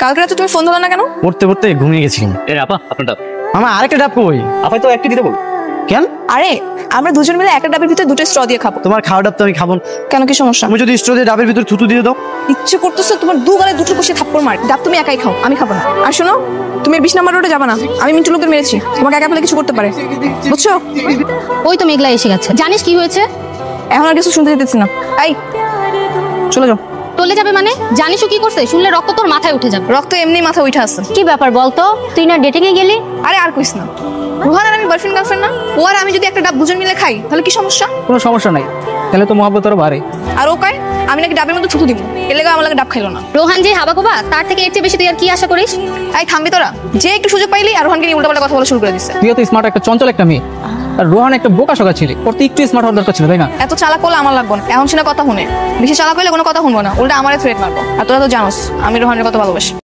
কালকে রাতে তুমি ফোন ধরো না কেন? পড়তে পড়তে ঘুমিয়ে গেছিলাম। আপা আপনার ডাব। মামা আরেকটা ডাব কই? আপা তো একটা দিতে বল। কেন? আরে আমরা দুজন মিলে একটা ডাবের ভিতরে দুটো স্ট্র দিয়ে খাবো। তোমার খাওয়া ডাব তো আমি খাবো না। কেন, কি সমস্যা? তুমি যদি স্ট্র দিয়ে ডাবের ভিতরে থুতু দিয়ে দাও। ইচ্ছে করতেছে তোমার দু গালে দুটো কষে থাপ্পড় মার। ডাব তুমি একাই খাও, আমি খাবো না। আর শোনো, তুমি 20 নাম্বার রোডে যাবা না। আমি মিন্টু লোকদের মেরেছি, তোমাকে একা পেলে কিছু করতে পারে, বুঝছো? ওই তো মেঘলা এসে গেছে। জানিস কি হয়েছে? এখন আর কিছু শুনতে দিতেছি না। এই চলে যাও। টলে যাবে মানে? জানিসও কি করছে? শুনলে রক্ত তোর মাথায় উঠে যাবে। রক্ত এমনি মাথা উঠে আছে। কি ব্যাপার বলতো? তুই না ডেটিং এ গেলি? আরে আর কইস না, রোহান আর আমি বয়ফ্রেন্ড গার্লফ্রেন্ড না? ও আর আমি যদি একটা ডাব দুজন মিলে খাই তাহলে কি সমস্যা? কোনো সমস্যা নাই, তাহলে তো মহব্বত আরো বাড়ে। আর ও কয় আমি নাকি ডাবের মধ্যে থুতু দিব, এর লেগে আমার লাগে ডাব খাইলো না। রোহান যে হাবাগোবা, তার থেকে এর চেয়ে বেশি তুই আর কি আশা করিস? এই থামবি তোরা? যে একটু সুযোগ পাইলি আর রোহানকে নিয়ে উল্টাপাল্টা কথা বলা শুরু করে দিচ্ছে। তুই তো স্মার্ট, একটা চঞ্চল একটা মেয়ে, আর রোহান একটা বোকা শোকা ছেলে। ওর তো একটু স্মার্ট হওয়ার দরকার ছিল, তাই না? এত চালাক করলে আমার লাগবে না। এখন শুনে কথা শুনে বেশি চালাক হইলে কোনো কথা শুনবো না, উল্টা আমারে থ্রেট মারবো। আর তোরা তো জানোস আমি রোহানের কত ভালোবাসি।